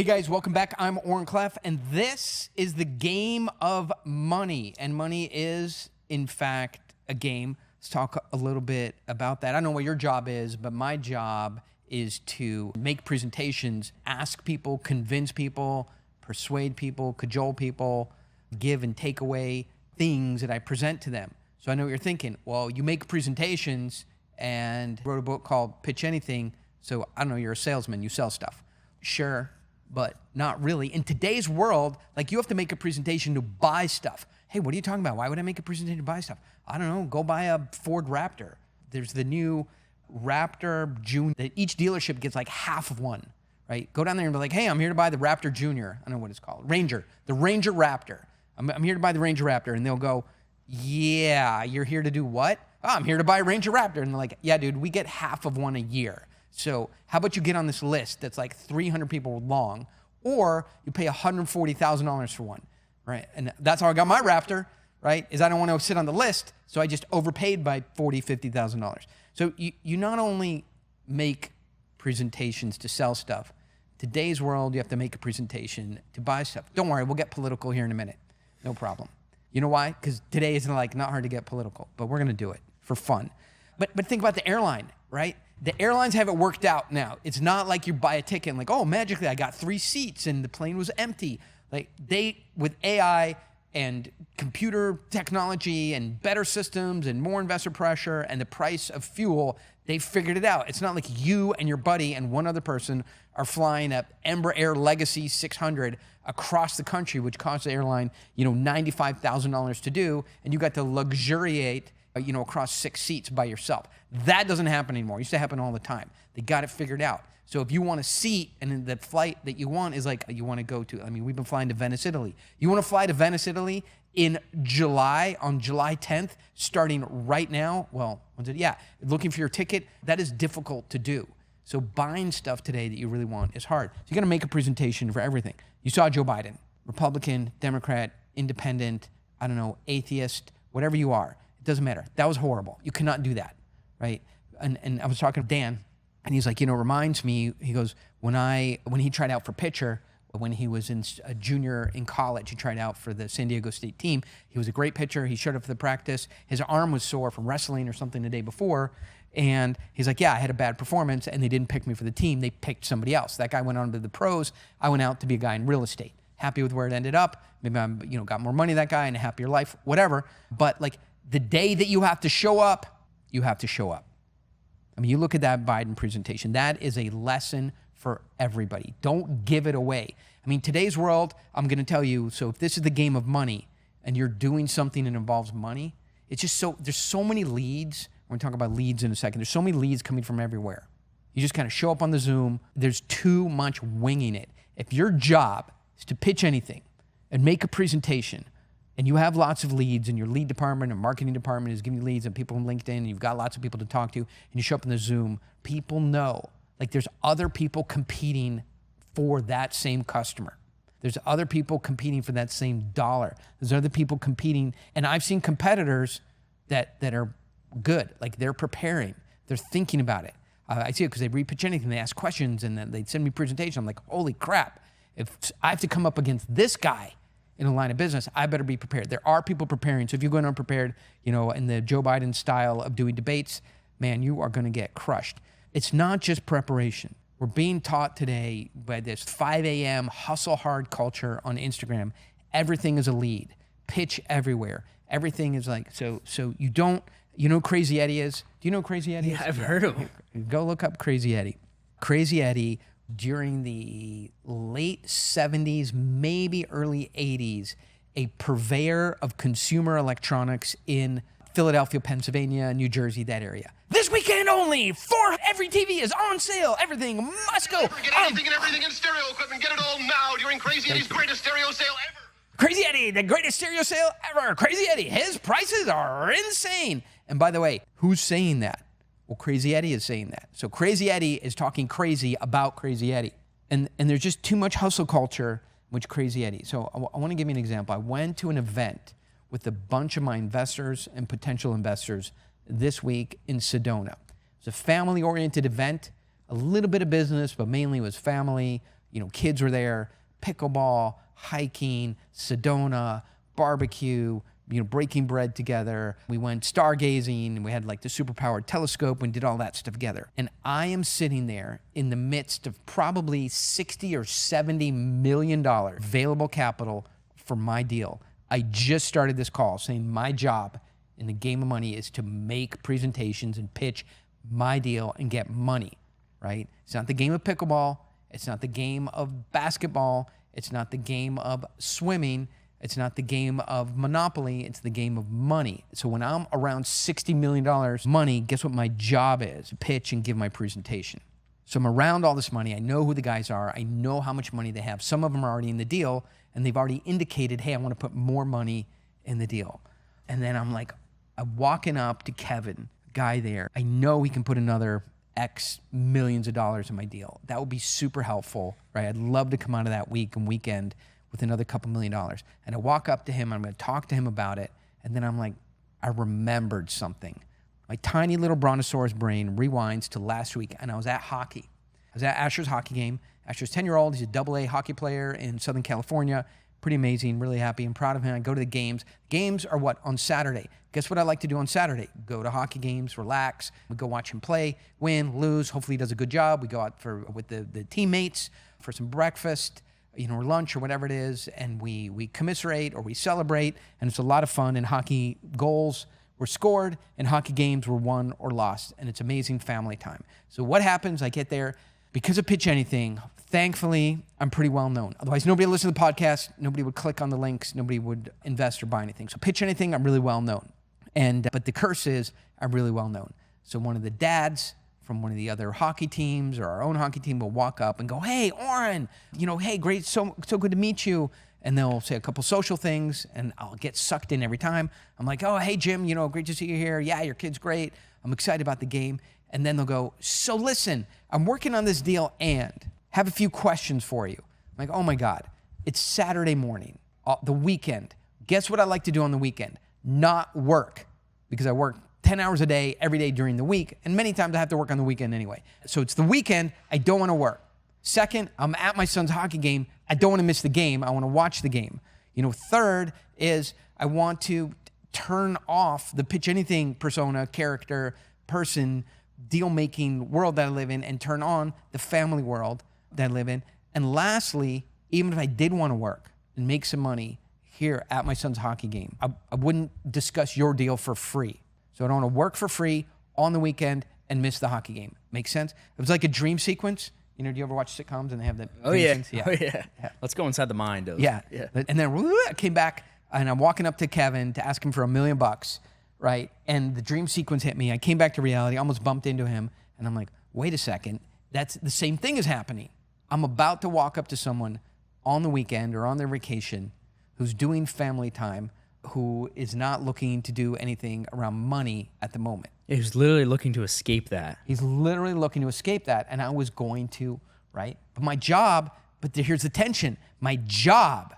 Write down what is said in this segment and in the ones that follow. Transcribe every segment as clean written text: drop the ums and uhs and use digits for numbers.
guys, welcome back. I'm Oren Klaff, and this is the game of money. And money is, in fact, a game. Let's talk a little bit about that. I don't know what your job is, but my job is to make presentations, ask people, convince people, persuade people, cajole people, give and take away things that I present to them. So I know what you're thinking. Well, you make presentations and wrote a book called Pitch Anything. So I don't know, you're a salesman, you sell stuff. Sure, but not really. In today's world, like, you have to make a presentation to buy stuff. Hey, what are you talking about? Why would I make a presentation to buy stuff? I don't know, go buy a Ford Raptor. There's the new Raptor Junior. Each dealership gets like half of one, right? Go down there and be like, hey, I'm here to buy the Raptor Junior. I don't know what it's called. Ranger, the Ranger Raptor. I'm here to buy the Ranger Raptor. And they'll go, yeah, you're here to do what? Oh, I'm here to buy a Ranger Raptor. And they're like, yeah, dude, we get half of one a year. So how about you get on this list that's like 300 people long, or you pay $140,000 for one, right? And that's how I got my Raptor, right? Is I don't want to sit on the list, so I just overpaid by $40,000, $50,000. So you not only make presentations to sell stuff. Today's world, you have to make a presentation to buy stuff. Don't worry, we'll get political here in a minute. No problem. You know why? Because today is not hard to get political, but we're going to do it for fun. But think about the airline, right? The airlines have it worked out now. It's not like you buy a ticket and like, oh, magically I got 3 seats and the plane was empty. Like, they, with AI and computer technology and better systems and more investor pressure and the price of fuel, they figured it out. It's not like you and your buddy and one other person are flying a Embraer Legacy 600 across the country, which costs the airline, $95,000 to do, and you got to luxuriate across 6 seats by yourself. That doesn't happen anymore. It used to happen all the time. They got it figured out. So if you want a seat and then the flight that you want is like you want to go to, we've been flying to Venice, Italy. You want to fly to Venice, Italy in July, on July 10th, starting right now? Well, looking for your ticket, that is difficult to do. So buying stuff today that you really want is hard. So you got to make a presentation for everything. You saw Joe Biden, Republican, Democrat, independent, atheist, whatever you are. Doesn't matter. That was horrible. You cannot do that, right? And I was talking to Dan, and he's like, it reminds me, he goes, when he tried out for pitcher, when he was a junior in college, he tried out for the San Diego State team. He was a great pitcher. He showed up for the practice. His arm was sore from wrestling or something the day before, and he's like, yeah, I had a bad performance, and they didn't pick me for the team. They picked somebody else. That guy went on to the pros. I went out to be a guy in real estate. Happy with where it ended up. Maybe I'm, got more money than that guy and a happier life, whatever. But the day that you have to show up, you have to show up. You look at that Biden presentation. That is a lesson for everybody. Don't give it away. Today's world, I'm going to tell you, so if this is the game of money and you're doing something that involves money, it's just there's so many leads. We're going to talk about leads in a second. There's so many leads coming from everywhere. You just kind of show up on the Zoom. There's too much winging it. If your job is to pitch anything and make a presentation, and you have lots of leads, and your lead department or marketing department is giving you leads and people on LinkedIn, and you've got lots of people to talk to, and you show up in the Zoom, people know, there's other people competing for that same customer. There's other people competing for that same dollar. There's other people competing, and I've seen competitors that are good, they're preparing, they're thinking about it. I see it because they re-pitch anything, they ask questions, and then they send me a presentation. I'm like, holy crap, if I have to come up against this guy in a line of business, I better be prepared. There are people preparing. So if you're going unprepared, in the Joe Biden style of doing debates, man, you are going to get crushed. It's not just preparation. We're being taught today by this 5 a.m. hustle hard culture on Instagram. Everything is a lead. Pitch everywhere. Everything is so you don't, who Crazy Eddie is? Do you know who Crazy Eddie is? Yeah, I've heard of him. Go look up Crazy Eddie. Crazy Eddie, during the late 70s, maybe early 80s, a purveyor of consumer electronics in Philadelphia, Pennsylvania, New Jersey, that area. This weekend only, every TV is on sale. Everything must go. Get anything and everything in stereo equipment. Get it all now during Crazy Eddie's greatest stereo sale ever. Crazy Eddie, the greatest stereo sale ever. Crazy Eddie, his prices are insane. And by the way, who's saying that? Well, Crazy Eddie is saying that. So Crazy Eddie is talking crazy about Crazy Eddie. And there's just too much hustle culture with Crazy Eddie. So I want to give you an example. I went to an event with a bunch of my investors and potential investors this week in Sedona. It's a family-oriented event, a little bit of business, but mainly it was family. Kids were there, pickleball, hiking, Sedona, barbecue, breaking bread together. We went stargazing, and we had like the superpowered telescope and did all that stuff together. And I am sitting there in the midst of probably $60 or $70 million available capital for my deal. I just started this call saying my job in the game of money is to make presentations and pitch my deal and get money, right? It's not the game of pickleball. It's not the game of basketball. It's not the game of swimming. It's not the game of Monopoly. It's the game of money. So when I'm around $60 million money, guess what my job is? Pitch and give my presentation. So I'm around all this money. I know who the guys are. I know how much money they have. Some of them are already in the deal, and they've already indicated, hey, I want to put more money in the deal. And then I'm walking up to Kevin, guy there. I know he can put another X millions of dollars in my deal. That would be super helpful, right? I'd love to come out of that week and weekend with another couple $1 million. And I walk up to him, I'm going to talk to him about it. And then I'm like, I remembered something. My tiny little brontosaurus brain rewinds to last week, and I was at hockey. I was at Asher's hockey game. Asher's 10-year-old. He's a AA hockey player in Southern California. Pretty amazing, really happy and proud of him. I go to the games. Games are what? On Saturday. Guess what I like to do on Saturday? Go to hockey games, relax. We go watch him play, win, lose. Hopefully he does a good job. We go out with the teammates for some breakfast, or lunch or whatever it is, and we commiserate or we celebrate, and it's a lot of fun. And hockey goals were scored, and hockey games were won or lost, and it's amazing family time. So what happens? I get there. Because of Pitch Anything, thankfully, I'm pretty well known. Otherwise, nobody would listen to the podcast. Nobody would click on the links. Nobody would invest or buy anything. So Pitch Anything, I'm really well known. But the curse is I'm really well known. So one of the dads from one of the other hockey teams or our own hockey team will walk up and go, hey, Oren, hey, great, so good to meet you. And they'll say a couple social things, and I'll get sucked in every time. I'm like, oh, hey, Jim, great to see you here. Yeah, your kid's great. I'm excited about the game. And then they'll go, so listen, I'm working on this deal and have a few questions for you. I'm like, oh my God, it's Saturday morning, the weekend. Guess what I like to do on the weekend? Not work, because I work 10 hours a day, every day during the week, and many times I have to work on the weekend anyway. So it's the weekend, I don't want to work. Second, I'm at my son's hockey game. I don't want to miss the game. I want to watch the game. Third is I want to turn off the Pitch Anything persona, character, person, deal-making world that I live in and turn on the family world that I live in. And lastly, even if I did want to work and make some money here at my son's hockey game, I wouldn't discuss your deal for free. So I don't want to work for free on the weekend and miss the hockey game. Make sense? It was like a dream sequence. Do you ever watch sitcoms and they have that? Oh, yeah. Oh, yeah. Let's go inside the mind of. Yeah. And then I came back and I'm walking up to Kevin to ask him for $1 million, right? And the dream sequence hit me. I came back to reality, almost bumped into him. And I'm like, wait a second. That's the same thing is happening. I'm about to walk up to someone on the weekend or on their vacation who's doing family time, who is not looking to do anything around money at the moment. Yeah, he's literally looking to escape that. He's literally looking to escape that, and I was going to, right? But my job, here's the tension. My job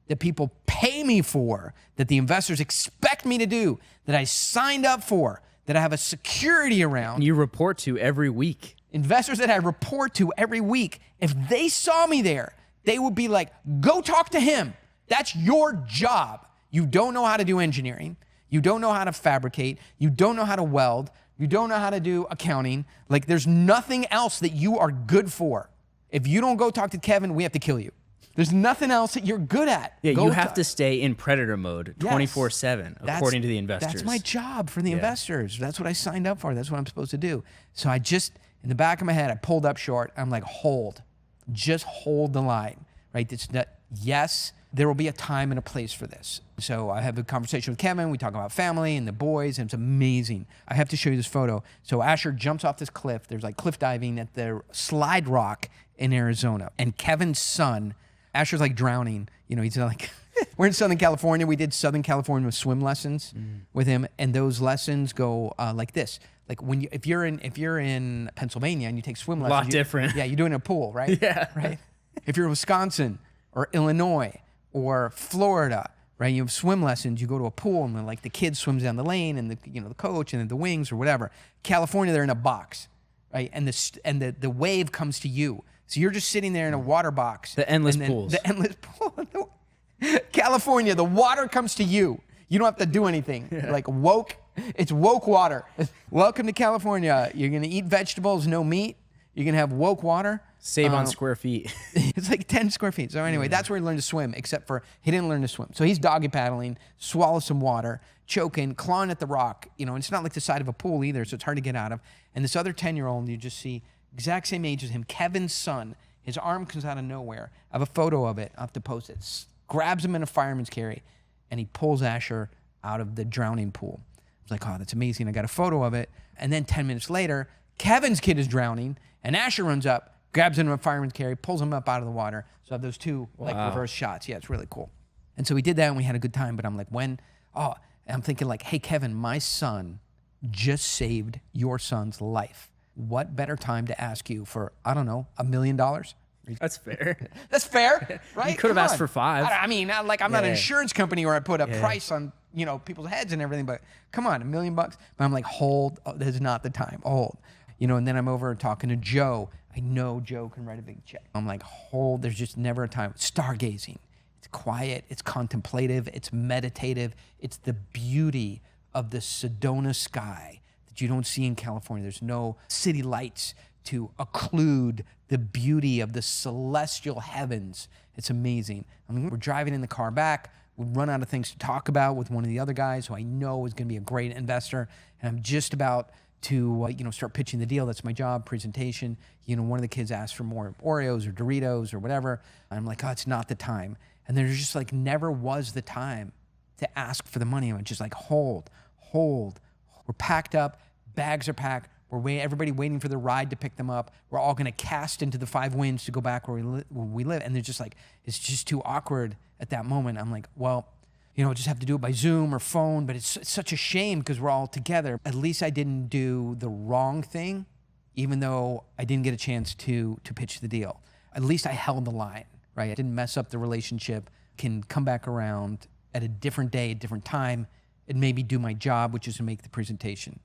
that people pay me for, that the investors expect me to do, that I signed up for, that I have a security around. You report to every week. Investors that I report to every week, if they saw me there, they would be like, go talk to him. That's your job. You don't know how to do engineering. You don't know how to fabricate. You don't know how to weld. You don't know how to do accounting. Like, there's nothing else that you are good for. If you don't go talk to Kevin, we have to kill you. There's nothing else that you're good at. Yeah, you have to stay in predator mode 24/7, according to the investors. That's my job for the investors. That's what I signed up for. That's what I'm supposed to do. So I just, in the back of my head, I pulled up short. I'm like, just hold the line, right? It's not, yes, there will be a time and a place for this. So I have a conversation with Kevin. We talk about family and the boys, and it's amazing. I have to show you this photo. So Asher jumps off this cliff. There's like cliff diving at the Slide Rock in Arizona. And Kevin's son, Asher's like drowning. He's like, we're in Southern California. We did Southern California swim lessons with him. And those lessons go like this. Like if you're in Pennsylvania and you take swim lessons. A lot different. Yeah, you're doing a pool, right? Yeah. Right? If you're in Wisconsin or Illinois or Florida, right? You have swim lessons, you go to a pool and like the kid swims down the lane and the coach and then the wings or whatever. California, they're in a box, right? And the wave comes to you. So you're just sitting there in a water box. The endless and then pools. The endless pool. California, the water comes to you. You don't have to do anything. Like woke, it's woke water. Welcome to California. You're gonna eat vegetables, no meat. You're gonna have woke water. Save on square feet. It's like 10 square feet. So anyway, that's where he learned to swim, except for he didn't learn to swim. So he's doggy paddling, swallow some water, choking, clawing at the rock. You know, and it's not like the side of a pool either, so it's hard to get out of. And this other 10-year-old, you just see exact same age as him, Kevin's son. His arm comes out of nowhere. I have a photo of it. I'll have to post it. Grabs him in a fireman's carry, and he pulls Asher out of the drowning pool. I was like, oh, that's amazing. I got a photo of it. And then 10 minutes later, Kevin's kid is drowning, and Asher runs up, grabs him in a fireman's carry, pulls him up out of the water. So I have those two like reverse shots. Yeah, it's really cool. And so we did that, and we had a good time. But I'm like, I'm thinking like, hey, Kevin, my son just saved your son's life. What better time to ask you for, I don't know, $1 million? That's fair. That's fair, right? You could have asked for 5. I mean, I'm not an insurance company where I put a price on, people's heads and everything, but come on, $1 million bucks. But I'm like, hold, this is not the time. Hold. And then I'm over talking to Joe. I know Joe can write a big check. I'm like, hold, there's just never a time. Stargazing. It's quiet, it's contemplative, it's meditative. It's the beauty of the Sedona sky that you don't see in California. There's no city lights to occlude the beauty of the celestial heavens. It's amazing. I mean, we're driving in the car back. We run out of things to talk about with one of the other guys who I know is going to be a great investor. And I'm just about to start pitching the deal. That's my job, presentation. One of the kids asked for more Oreos or Doritos or whatever. I'm like, oh, it's not the time. And there's just like never was the time to ask for the money. I'm just like, hold. We're packed up. Bags are packed. Everybody waiting for the ride to pick them up. We're all going to cast into the 5 winds to go back where we live. And they're just like, it's just too awkward at that moment. I'm like, well, just have to do it by Zoom or phone. But it's such a shame because we're all together. At least I didn't do the wrong thing, even though I didn't get a chance to pitch the deal. At least I held the line, right? I didn't mess up the relationship, can come back around at a different day, a different time, and maybe do my job, which is to make the presentation.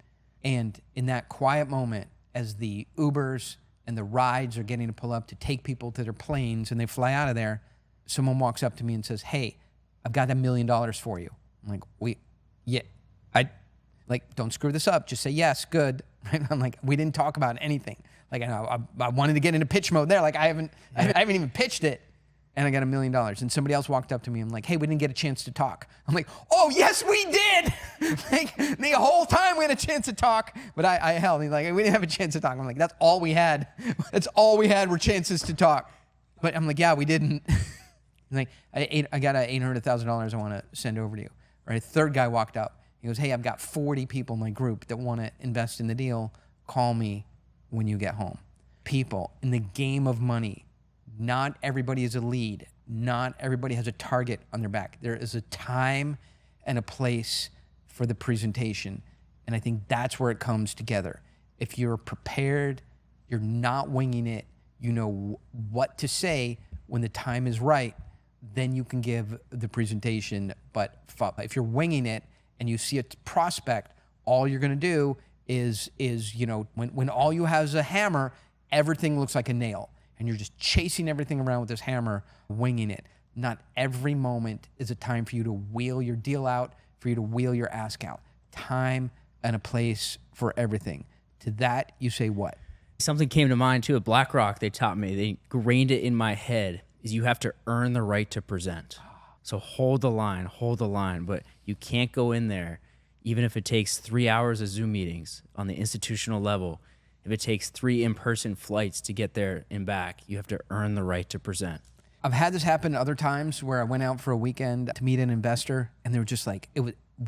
And in that quiet moment, as the Ubers and the rides are getting to pull up to take people to their planes and they fly out of there, someone walks up to me and says, hey, I've got $1 million for you. I'm like, don't screw this up. Just say yes, good. I'm like, we didn't talk about anything. Like, I wanted to get into pitch mode there. Like, I haven't even pitched it. And I got $1 million. And somebody else walked up to me and like, hey, we didn't get a chance to talk. I'm like, oh, yes, we did. Like, the whole time we had a chance to talk, but I held. He's like, we didn't have a chance to talk. I'm like, that's all we had. That's all we had were chances to talk. But I'm like, yeah, we didn't. Like, I got $800,000 I want to send over to you. Right? A third guy walked up. He goes, hey, I've got 40 people in my group that want to invest in the deal. Call me when you get home. People, in the game of money, not everybody is a lead. Not everybody has a target on their back. There is a time and a place for the presentation. And I think that's where it comes together. If you're prepared, you're not winging it, you know what to say when the time is right, then you can give the presentation. But if you're winging it and you see a prospect, all you're going to do is when all you have is a hammer, everything looks like a nail. And you're just chasing everything around with this hammer, winging it. Not every moment is a time for you to wheel your deal out, for you to wheel your ask out. Time and a place for everything. To that, you say what? Something came to mind too at BlackRock. They taught me, they ingrained it in my head, is you have to earn the right to present. So hold the line, but you can't go in there, even if it takes 3 hours of Zoom meetings on the institutional level. If it takes 3 in-person flights to get there and back, you have to earn the right to present. I've had this happen other times where I went out for a weekend to meet an investor, and they were just like,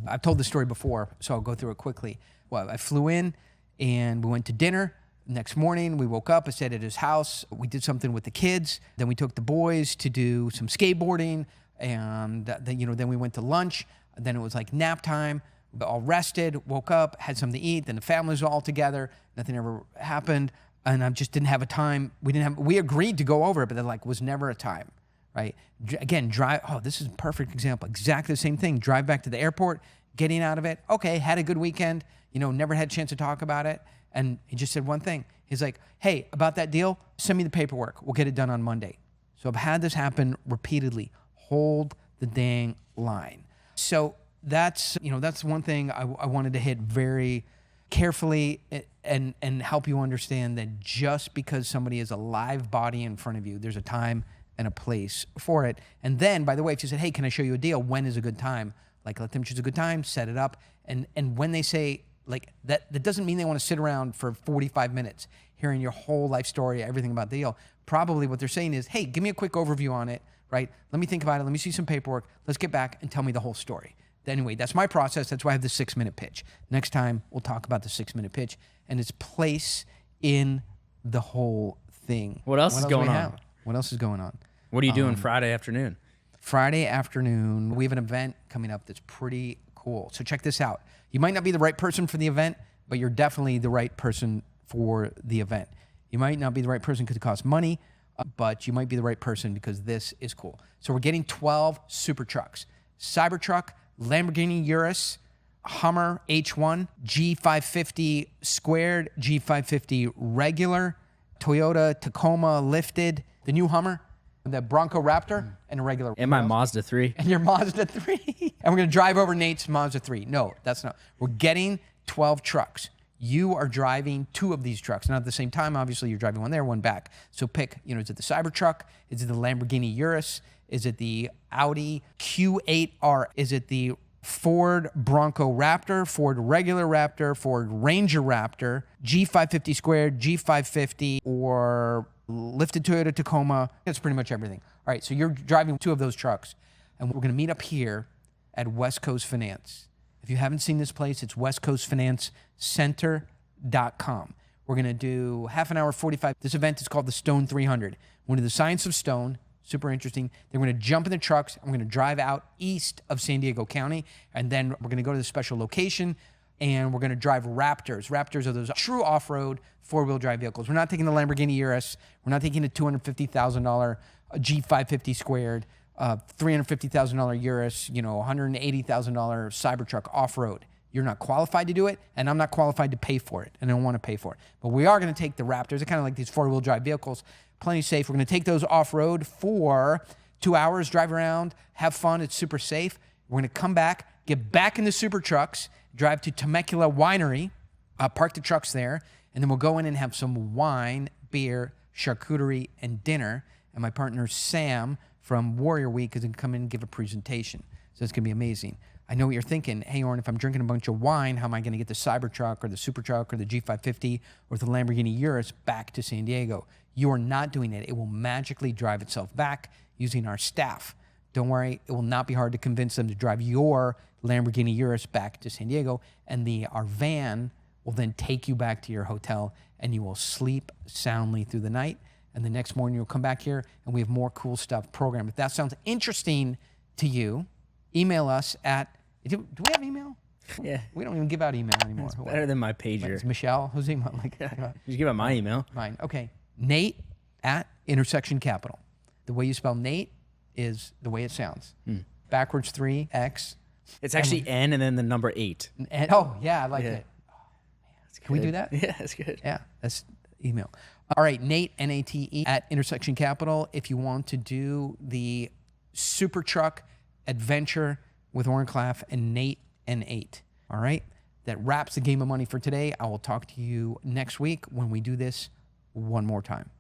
I've told this story before, so I'll go through it quickly. Well, I flew in, and we went to dinner. Next morning, we woke up, I stayed at his house. We did something with the kids. Then we took the boys to do some skateboarding, and then we went to lunch. Then it was like nap time. We all rested, woke up, had something to eat. Then the family was all together. Nothing ever happened, and I just didn't have a time. We agreed to go over it, but there was never a time, right? Again, drive. Oh, this is a perfect example. Exactly the same thing. Drive back to the airport, getting out of it? Okay, had a good weekend, never had a chance to talk about it. And he just said one thing. He's like, hey, about that deal, send me the paperwork. We'll get it done on Monday. So I've had this happen repeatedly. Hold the dang line. So that's one thing I wanted to hit very carefully and help you understand that just because somebody is a live body in front of you, there's a time and a place for it. And then, by the way, if you said, hey, can I show you a deal? When is a good time? Like, let them choose a good time, set it up. And when they say, like, that doesn't mean they want to sit around for 45 minutes hearing your whole life story, everything about the deal. Probably what they're saying is, hey, give me a quick overview on it, right? Let me think about it. Let me see some paperwork. Let's get back and tell me the whole story. Anyway, that's my process. That's why I have the 6-minute pitch. Next time, we'll talk about the 6-minute pitch and its place in the whole thing. What else is going on? What else is going on? What are you doing Friday afternoon? Friday afternoon, we have an event coming up that's pretty cool. So check this out. You might not be the right person for the event, but you're definitely the right person for the event. You might not be the right person because it costs money, but you might be the right person because this is cool. So we're getting 12 super trucks. Cybertruck, Lamborghini Urus, Hummer H1, G550 squared, G550 regular, Toyota Tacoma lifted, the new Hummer, the Bronco Raptor, and a regular. And my Mazda 3. And your Mazda 3. And we're going to drive over Nate's Mazda 3. No, that's not. We're getting 12 trucks. You are driving 2 of these trucks. Not at the same time, obviously, you're driving one there, one back. So pick, is it the Cybertruck? Is it the Lamborghini Urus? Is it the Audi Q8R? Is it the Ford Bronco Raptor, Ford regular Raptor, Ford Ranger Raptor, G550 squared, G550, or lifted Toyota Tacoma? That's pretty much everything. All right, so you're driving 2 of those trucks, and we're going to meet up here at West Coast Finance. If you haven't seen this place, it's westcoastfinancecenter.com. We're going to do half an hour, 45. This event is called the Stone 300. We're going to do the science of stone. Super interesting. Then we're going to jump in the trucks. I'm going to drive out east of San Diego County, and then we're going to go to the special location, and we're going to drive Raptors. Raptors are those true off-road four-wheel drive vehicles. We're not taking the Lamborghini Urus. We're not taking the $250,000 G550 squared, $350,000 Urus, $180,000 Cybertruck off-road. You're not qualified to do it, and I'm not qualified to pay for it, and I don't want to pay for it. But we are going to take the Raptors. They're kind of like these four-wheel drive vehicles, plenty safe. We're going to take those off-road for 2 hours, drive around, have fun. It's super safe. We're going to come back, get back in the super trucks, drive to Temecula Winery, park the trucks there, and then we'll go in and have some wine, beer, charcuterie, and dinner. And my partner, Sam, from Warrior Week is going to come in and give a presentation. So it's going to be amazing. I know what you're thinking. Hey, Oren, if I'm drinking a bunch of wine, how am I going to get the Cybertruck or the Super Truck or the G550 or the Lamborghini Urus back to San Diego? You are not doing it. It will magically drive itself back using our staff. Don't worry. It will not be hard to convince them to drive your Lamborghini Urus back to San Diego, and our van will then take you back to your hotel, and you will sleep soundly through the night. And the next morning, you'll come back here, and we have more cool stuff programmed. If that sounds interesting to you, email us at, do we have email? Yeah. We don't even give out email anymore. It's better than my pager. It's Michelle. Whose email? You give out my email. Mine. Okay. Nate at Intersection Capital. The way you spell Nate is the way it sounds. Backwards 3X. It's actually N and then the number 8. And, oh, yeah, I like it. Oh, man. Can we do that? Yeah, that's good. Yeah, that's email. All right, Nate, N-A-T-E, at Intersection Capital. If you want to do the Super Truck Adventure with Oren Klaff and Nate and 8. All right? That wraps the game of money for today. I will talk to you next week when we do this one more time.